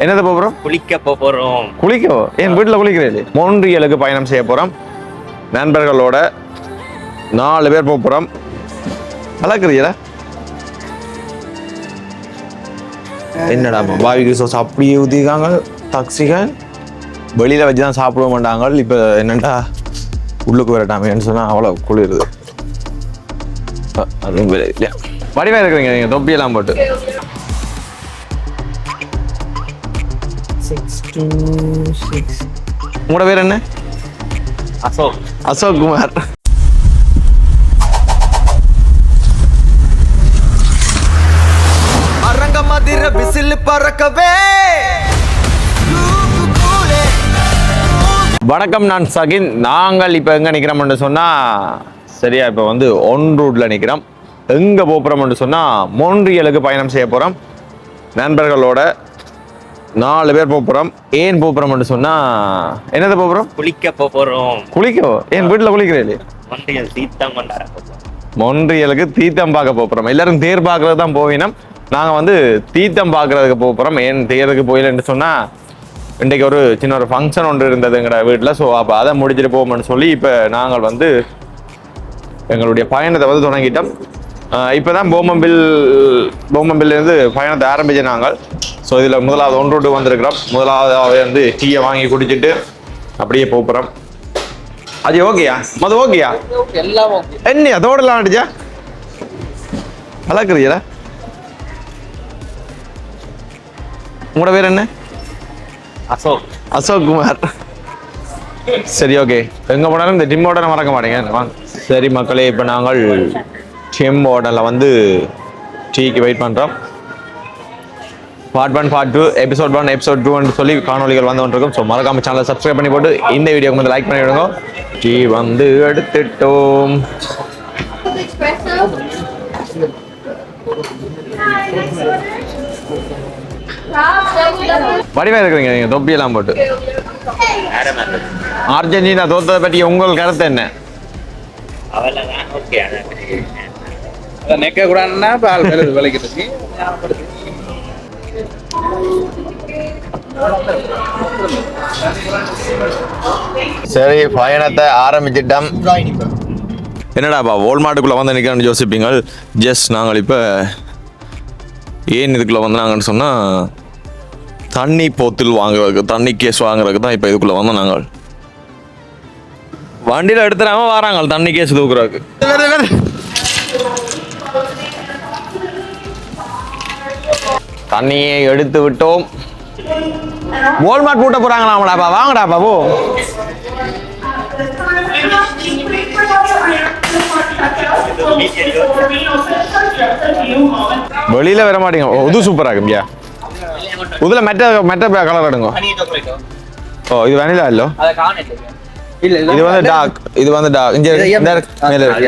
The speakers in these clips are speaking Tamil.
என்னது போகிறோம்? குளிக்க போறோம். குளிக்கோ? என் வீட்டில் குளிக்கிறேன். மோன்ட்ரியலுக்கு பயணம் செய்ய போகிறோம் நண்பர்களோட. 4 பேர் போகிறோம். வளர்க்குறீங்களா? என்னடா பாவிக்கு சோஸ் அப்படியே ஊற்றிக்காங்க. டாக்ஸிகள் வெளியில் வச்சு தான் சாப்பிட மாட்டாங்க. இப்போ என்னண்டா உள்ளுக்கு வரட்டாமேன்னு சொன்னால் அவ்வளோ குளிருது. அதுவும் இல்லையா வடிவாக இருக்கிறீங்க நீங்கள் தொப்பியெல்லாம் போட்டு. 626. உங்களோட பேர் என்ன? அசோக். அசோக் குமார். அரங்கமதிர விசில் பறக்கவே. வணக்கம், நான் சகின். நாங்கள் இப்போ எங்கே நிற்கிறோம்னு சொன்னால் சரியா இப்போ வந்து ஒன் ரூட்டில் நிற்கிறோம். எங்கே போகிறோம்னு சொன்னால் மோன்ட்ரியலுக்கு பயணம் செய்ய போகிறோம் நண்பர்களோட. 4 பேர் போகிறோம். ஏன் போகிறோம்னு சொன்னால் என்னது போகிறோம்? குளிக்க போறோம். குளிக்கோ? என் வீட்டில் குளிக்கிறேன். மொன்றியல் தீர்த்தம் கொண்டாட. மொன்ட்ரியலுக்கு தீர்த்தம் பார்க்க போகிறோம். எல்லாரும் தேர் பார்க்கறது தான் போவினோம். நாங்கள் வந்து தீர்த்தம் பார்க்கறதுக்கு போகிறோம். ஏன் தேருக்கு போயிலன்னு சொன்னால் இன்றைக்கு ஒரு சின்ன ஒரு ஃபங்க்ஷன் ஒன்று இருந்ததுங்கிற வீட்டில். ஸோ அப்போ அதை முடிச்சுட்டு போவோம்னு சொல்லி இப்போ நாங்கள் வந்து எங்களுடைய பயணத்தை வந்து தொடங்கிட்டோம். இப்போ தான் போமம்பில்லேருந்து பயணத்தை ஆரம்பிச்சு நாங்கள். ஸோ இதில் முதலாவது ஒன் ரூட்டு வந்திருக்கிறோம். முதலாவது வந்து டீயை வாங்கி குடிச்சிட்டு அப்படியே போகிறோம். அது ஓகேயா? மது ஓகேயா? எல்லாம் ஓகே. என்னையா தோடலாம் அடிச்சா வளர்க்குறீங்களா? உங்களோட பேர் என்ன? அசோக். அசோக் குமார். சரி, ஓகே. எங்கே போனாலும் இந்த டிம் ஹோட்டலை மறக்க மாட்டேங்க. வாங்க. சரி மக்களே, இப்போ நாங்கள் டிம் ஹோட்டலில் வந்து டீக்கு வெயிட் பண்ணுறோம். பார்ட் 1, பார்ட் 2, எபிசோட் 1, எபிசோட் 2 சொல்லி காணொலிகள் வந்து கொண்டிருக்கும். ஸோ மறக்காம சேனலை சப்ஸ்கிரைப் பண்ணி போட்டு இந்த வீடியோக்கு வந்து லைக் பண்ணி விடுங்க. டீ வந்து எடுத்துட்டோம். வடிவாக இருக்கிறீங்க நீங்கள் தொப்பியெல்லாம் போட்டு. அர்ஜென்டினா தோத்ததை பற்றி உங்கள் கருத்து என்ன? அவளதான் ஓகே. அதை நெக்க கூடாதுன்னா பால் விளைக்கிறதுக்கு. சரி, பயணத்தை ஆரம்பிச்சிட்டோம். என்னடாப்பா வால்மார்ட்டுக்குள்ளே வந்து நிற்கிறேன்னு யோசிப்பீங்க. ஜஸ்ட் நாங்கள் இப்போ ஏன் இதுக்குள்ளே வந்து நாங்கன்னு சொன்னால் தண்ணி போத்தில் வாங்குறதுக்கு, தண்ணி கேஸ் வாங்குறதுக்கு தான் இப்போ இதுக்குள்ளே வந்து நாங்கள் வண்டியில் எடுத்துடாம வராங்க தண்ணி கேஸ் தூக்குறதுக்கு. தண்ணியை எடுத்து விட்டோம். வால்மார்ட் கூட்ட போறாங்களாமாடாப்பா. வாங்கடாப்பா போ. வெளியில வர மாட்டீங்க. இது சூப்பரா இருக்குயா. இதுல மெட்ட கலர் எடுங்க. ஓ, இது வெனிலா இல்லோ? இது வந்து டார்க். இது வந்து டார்க். இங்க மேல இருக்கு.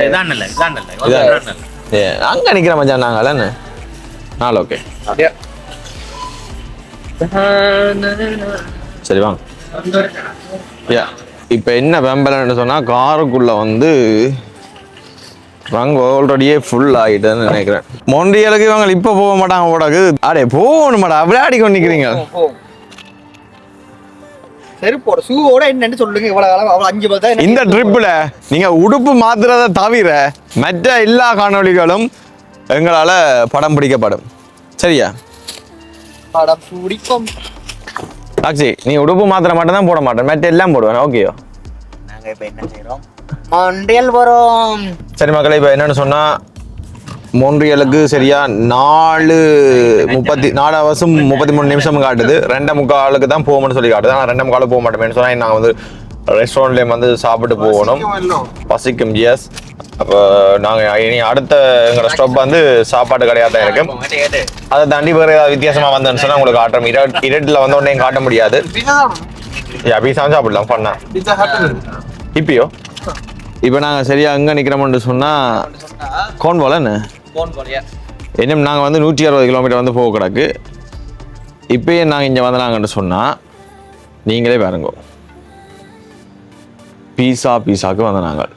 இதான் நல்ல. அங்க நிக்கிற மச்சான் நாங்க என்ன? நாள் ஓகே. சரி வாங்க. இப்போ என்ன வெம்பலன்னு சொன்னால் காருக்குள்ள வந்து ரங்க ஆல்ரெடியே ஃபுல் ஆகிட்டேன்னு நினைக்கிறேன். மொன்ட்ரியலுக்கு இவங்க இப்போ போக மாட்டாங்க போடாது. அடே போகணும் மாட்டா. விளையாடி கொண்டு நிற்கிறீங்க. செருப்போட ஷூவோட என்னன்னு சொல்லுங்க. இவ்வளவு 5 பேர் தான் இந்த ட்ரிப்பில் நீங்கள் உடுப்பு மாத்துறதை தவிர மற்ற எல்லா காணொளிகளும் எங்களால் படம் பிடிக்கப்படும். சரியா? படம் பிடிக்கும். டாக்ஸி, நீ உடுப்பு மாத்திர மட்டும் தான் போட மாட்டேன், மற்ற எல்லாம் போடுவேன். ஓகேயோ? நாங்க இப்ப என்ன செய்யறோம்? மொன்ட்ரியல் போறோம். சரி மக்களே, இப்போ என்னன்னு சொன்னா மோன்ட்ரியலுக்கு சரியா 4:34 ஹவர்ஸும் 33 நிமிஷம் காட்டுது. 2:45 தான் போகணும்னு சொல்லி காட்டுது. ஆனால் 2:45 போக மாட்டோமேன்னு சொன்னா நாங்கள் வந்து ரெஸ்டாரண்ட்லேயும் வந்து சாப்பிட்டு போகணும். பசிக்கும். எஸ். அப்போ நாங்கள் இனி அடுத்த எங்களோட ஸ்டாப் வந்து சாப்பாடு கடையாக தான் இருக்கும். அதை தாண்டி வேறு ஏதாவது வித்தியாசமாக வந்தேன்னு சொன்னால் உங்களுக்கு காட்டுறோம். இருட்டில் வந்து ஒன்றையும் காட்ட முடியாது. பீஸா சாப்பிடலாம் பண்ணா இப்பயோ. இப்போ நாங்கள் சரியாக எங்கே நிற்கிறோம்னு சொன்னால் கோன்வால் என்ன இன்னும் நாங்கள் வந்து 160 கிலோமீட்டர் வந்து போக கிடக்கு. இப்போயே நாங்கள் இங்கே வந்தாங்கன்னு சொன்னால் நீங்களே பாருங்க. பீஸாக்கு வந்து நாங்கள்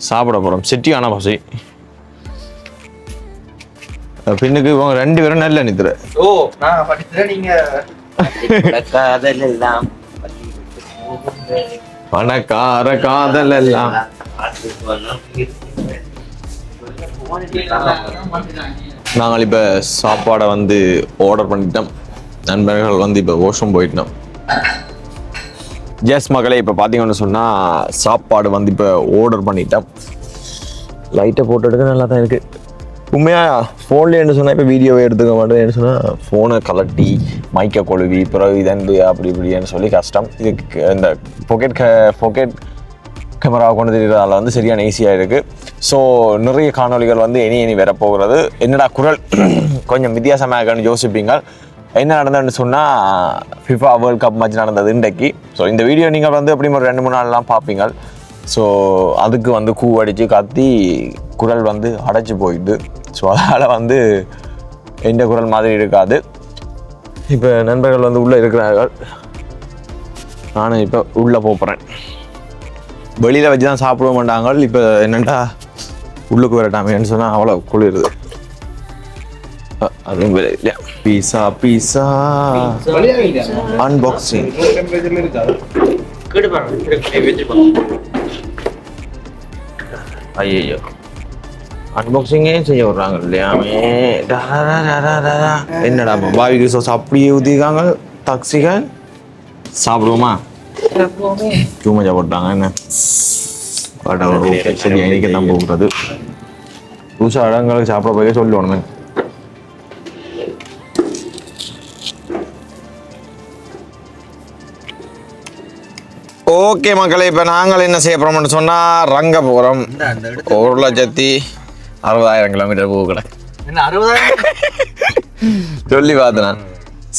சாப்பிட போகிறோம். செட்டியான பசி. பின்னுக்கு இவங்க 2 பேரும் நல்ல நித்துற. ஓ நான் படிச்சேன். நீங்க காதல் எல்லாம் பள்ளி விட்டு போகுது. பணக்கார காதல் எல்லாம். நாங்கள் இப்போ சாப்பாடை வந்து ஆர்டர் பண்ணிட்டோம். நண்பர்கள் வந்து இப்போ வாஷ்ரூம் போயிட்டோம். ஜெஸ் மகளே, இப்போ பார்த்தீங்கன்னு சொன்னால் சாப்பாடு வந்து இப்போ ஆர்டர் பண்ணிட்டோம். லைட்டை போட்டு எடுக்க நல்லா தான் இருக்குது. உண்மையாக ஃபோன்லேன்னு சொன்னால் இப்போ வீடியோவை எடுத்துக்க மாட்டேன்னு சொன்னால் ஃபோனை கலட்டி மைக்கை கொழுவி பிறகு இதண்டு அப்படி இப்படின்னு சொல்லி கஷ்டம். இதுக்கு இந்த பொக்கெட் கேமரா கொண்டு தெரிகிறதால வந்து சரியான ஈஸியாக இருக்குது. ஸோ நிறைய காணொலிகள் வந்து இனி வரப்போகிறது. என்னடா குரல் கொஞ்சம் வித்தியாசமாக இருக்குன்னு யோசிப்பீங்க. என்ன நடந்ததுன்னு சொன்னால் ஃபிஃபா வேர்ல்ட் கப் மேட்ச் நடந்தது இன்றைக்கு. ஸோ இந்த வீடியோ நீங்கள் வந்து எப்படி ஒரு 2-3 நாள்லாம் பார்ப்பீங்க. ஸோ அதுக்கு வந்து கூ அடித்து கத்தி குரல் வந்து அடைச்சி போயிடுது. ஸோ அதனால் வந்து எந்த குரல் மாதிரி இருக்காது. இப்போ நண்பர்கள் வந்து உள்ளே இருக்கிறார்கள். நானும் இப்போ உள்ளே போகிறேன். வெளியில் வச்சு தான் சாப்பிட மாட்டாங்க. இப்போ என்னென்னா உள்ளுக்கு வரட்டாமேன்னு சொன்னால் அவ்வளோ குளிருது. அதுவும் விலை இல்லையா. பீஸா அன்பாக்சிங். ஐயோ, அன்பாக்சிங்கே செய்ய விட்றாங்க இல்லையாமே. என்னடா பாபிக்கு சோஸ் அப்படியே ஊற்றிக்காங்க. தக்சிகன் சாப்பிடுவோமா? சும்மா சாப்பிட்டாங்க என்ன சரி எனக்கு தான் போகிறது. புதுசாக இடங்களுக்கு சாப்பிட போய் சொல்லணுமே. ஓகே மக்களே, இப்போ நாங்கள் என்ன செய்ய போகிறோம்னு சொன்னால் ரங்க போகிறோம். 1,60,000 கிலோமீட்டர் போக கூட என்ன 60,000 சொல்லி பார்த்தேன் நான்.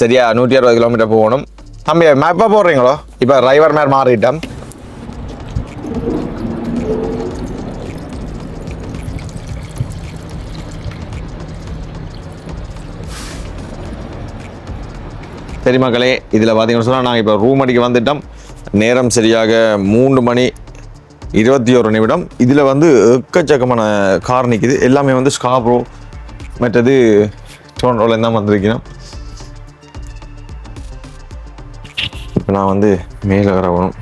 சரியா 160 கிலோமீட்டர் போகணும். தம்பி மேப்பாக போடுறீங்களோ? இப்போ டிரைவர் மேலே மாறிட்டோம். சரி மக்களே, இதில் பார்த்தீங்கன்னு சொன்னால் நாங்கள் இப்போ ரூம் அடிக்க வந்துட்டோம். நேரம் சரியாக 3:21. இதில் வந்து எக்கச்சக்கமான கார் நிற்கிது. எல்லாமே வந்து ஸ்காப்ரோ மற்றது டோன்ரோல தான் வந்திருக்கணும். இப்போ நான் வந்து மேலே வரணும்.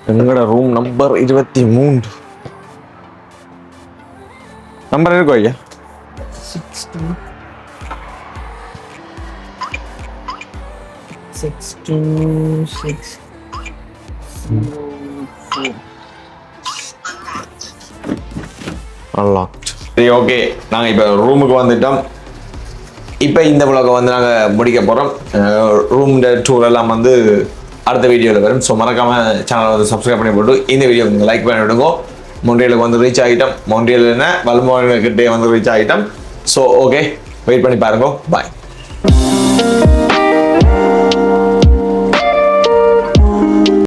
எங்களோட ரூம் நம்பர் 23. நம்பர் இருக்கும் ஐயா? 626. அன்லாக்ட். சரி ஓகே, நாங்கள் இப்போ ரூமுக்கு வந்துட்டோம். இப்போ இந்த vlog வந்து நாங்கள் முடிக்க போகிறோம். ரூம் டூர் எல்லாம் வந்து அடுத்த வீடியோவில் வரும். ஸோ மறக்காமல் சேனலை வந்து சப்ஸ்கிரைப் பண்ணி போட்டு இந்த வீடியோ லைக் பண்ணி விடுங்க. மொன்ட்ரியலுக்கு வந்து ரீச் ஆகிட்டோம். மொன்ட்ரியல் என்ன வல்மோரிக்கிட்டே வந்து ரீச் ஆகிட்டோம். ஸோ ஓகே, வெயிட் பண்ணி பாருங்க. பாய்.